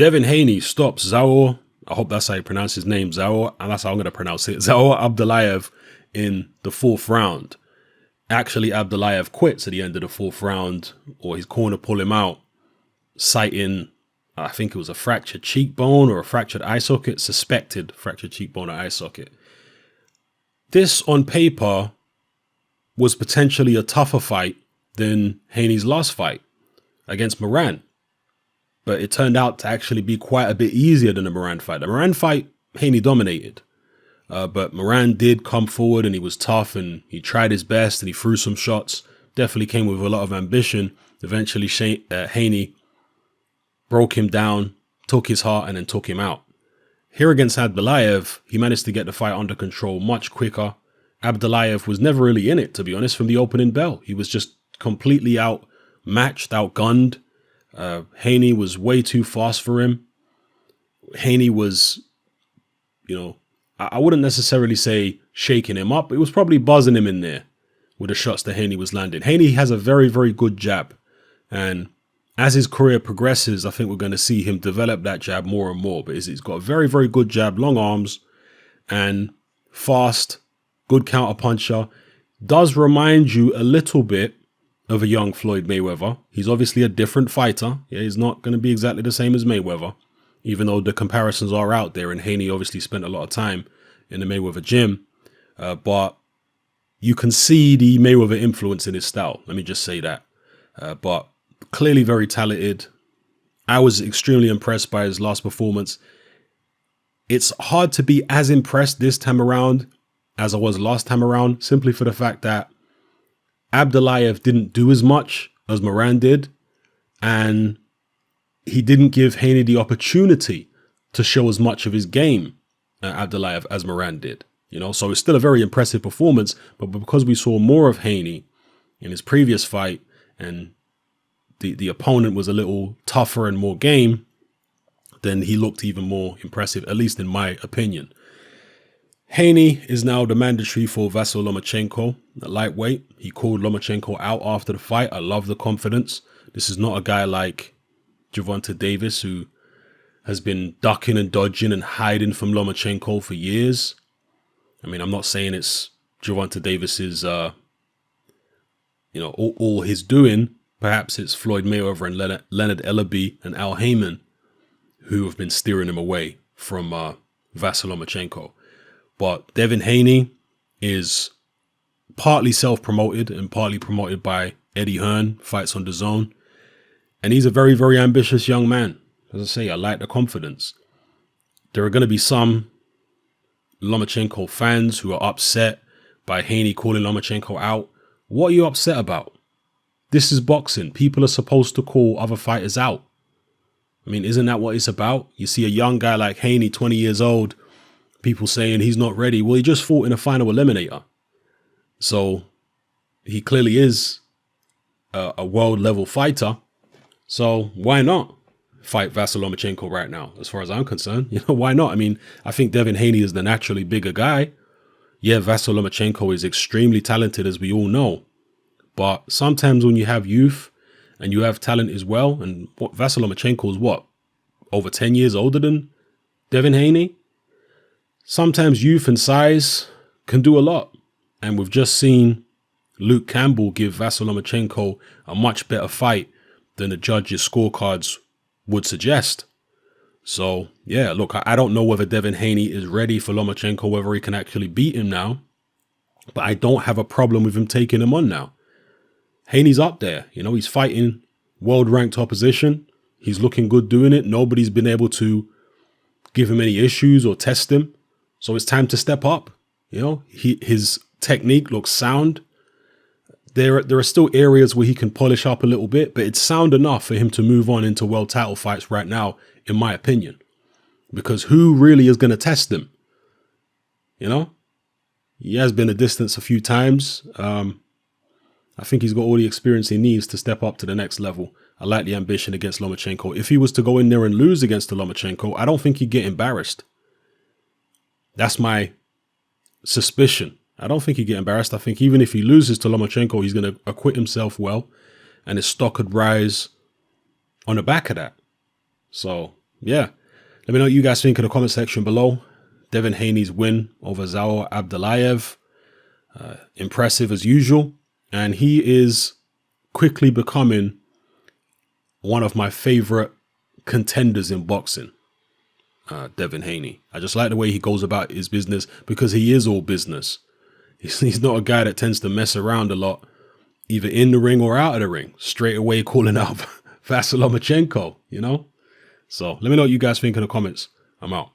Devin Haney stops Zaur. I hope that's how you pronounce his name, Zaur, and that's how I'm going to pronounce it. Zaur Abdullaev in the 4th round. Actually, Abdullaev quits at the end of the 4th round, or his corner pulled him out, citing, I think it was a fractured cheekbone or a fractured eye socket, suspected fractured cheekbone or eye socket. This, on paper, was potentially a tougher fight than Haney's last fight against Moran. But it turned out to actually be quite a bit easier than the Moran fight. The Moran fight, Haney dominated. But Moran did come forward and he was tough and he tried his best and he threw some shots. Definitely came with a lot of ambition. Eventually, Haney broke him down, took his heart, and then took him out. Here against Abdullaev, he managed to get the fight under control much quicker. Abdullaev was never really in it, to be honest, from the opening bell. He was just completely outmatched, outgunned. Haney was way too fast for him. Haney was, I wouldn't necessarily say shaking him up. It was probably buzzing him in there with the shots that Haney was landing. Haney has a very, very good jab. And as his career progresses, I think we're going to see him develop that jab more and more. But he's got a very, very good jab, long arms, and fast, good counter puncher. Does remind you a little bit of a young Floyd Mayweather. He's obviously a different fighter. Yeah, he's not going to be exactly the same as Mayweather, even though the comparisons are out there. And Haney obviously spent a lot of time in the Mayweather gym. But you can see the Mayweather influence in his style. Let me just say that. But clearly very talented. I was extremely impressed by his last performance. It's hard to be as impressed this time around as I was last time around, simply for the fact that Abdullaev didn't do as much as Moran did, and he didn't give Haney the opportunity to show as much of his game, Abdullaev, as Moran did. So it's still a very impressive performance, but because we saw more of Haney in his previous fight and the opponent was a little tougher and more game, then he looked even more impressive, at least in my opinion. Haney is now the mandatory for Vasyl Lomachenko, a lightweight. He called Lomachenko out after the fight. I love the confidence. This is not a guy like Gervonta Davis, who has been ducking and dodging and hiding from Lomachenko for years. I mean, I'm not saying it's Gervonta Davis's, all his doing. Perhaps it's Floyd Mayweather and Leonard Ellaby and Al Heyman who have been steering him away from Vasyl Lomachenko. But Devin Haney is partly self-promoted and partly promoted by Eddie Hearn, Fights on DAZN. And he's a very, very ambitious young man. As I say, I like the confidence. There are going to be some Lomachenko fans who are upset by Haney calling Lomachenko out. What are you upset about? This is boxing. People are supposed to call other fighters out. I mean, isn't that what it's about? You see a young guy like Haney, 20 years old, people saying he's not ready. Well, he just fought in a final eliminator. So he clearly is a world level fighter. So why not fight Vasyl Lomachenko right now? As far as I'm concerned, why not? I mean, I think Devin Haney is the naturally bigger guy. Yeah, Vasyl Lomachenko is extremely talented, as we all know. But sometimes when you have youth and you have talent as well, and Vasyl Lomachenko is over 10 years older than Devin Haney? Sometimes youth and size can do a lot. And we've just seen Luke Campbell give Vasyl Lomachenko a much better fight than the judges' scorecards would suggest. So, yeah, look, I don't know whether Devin Haney is ready for Lomachenko, whether he can actually beat him now. But I don't have a problem with him taking him on now. Haney's up there. He's fighting world-ranked opposition. He's looking good doing it. Nobody's been able to give him any issues or test him. So it's time to step up. His technique looks sound. There are still areas where he can polish up a little bit, but it's sound enough for him to move on into world title fights right now, in my opinion. Because who really is going to test him? He has been a distance a few times. I think he's got all the experience he needs to step up to the next level. I like the ambition against Lomachenko. If he was to go in there and lose against the Lomachenko, I don't think he'd get embarrassed. That's my suspicion. I don't think he'd get embarrassed. I think even if he loses to Lomachenko, he's going to acquit himself well, and his stock could rise on the back of that. So yeah, let me know what you guys think in the comment section below. Devin Haney's win over Zaur Abdullaev. Impressive as usual. And he is quickly becoming one of my favorite contenders in boxing. Devin Haney. I just like the way he goes about his business because he is all business. He's not a guy that tends to mess around a lot, either in the ring or out of the ring. Straight away calling out Vasyl Lomachenko, you know? So let me know what you guys think in the comments. I'm out.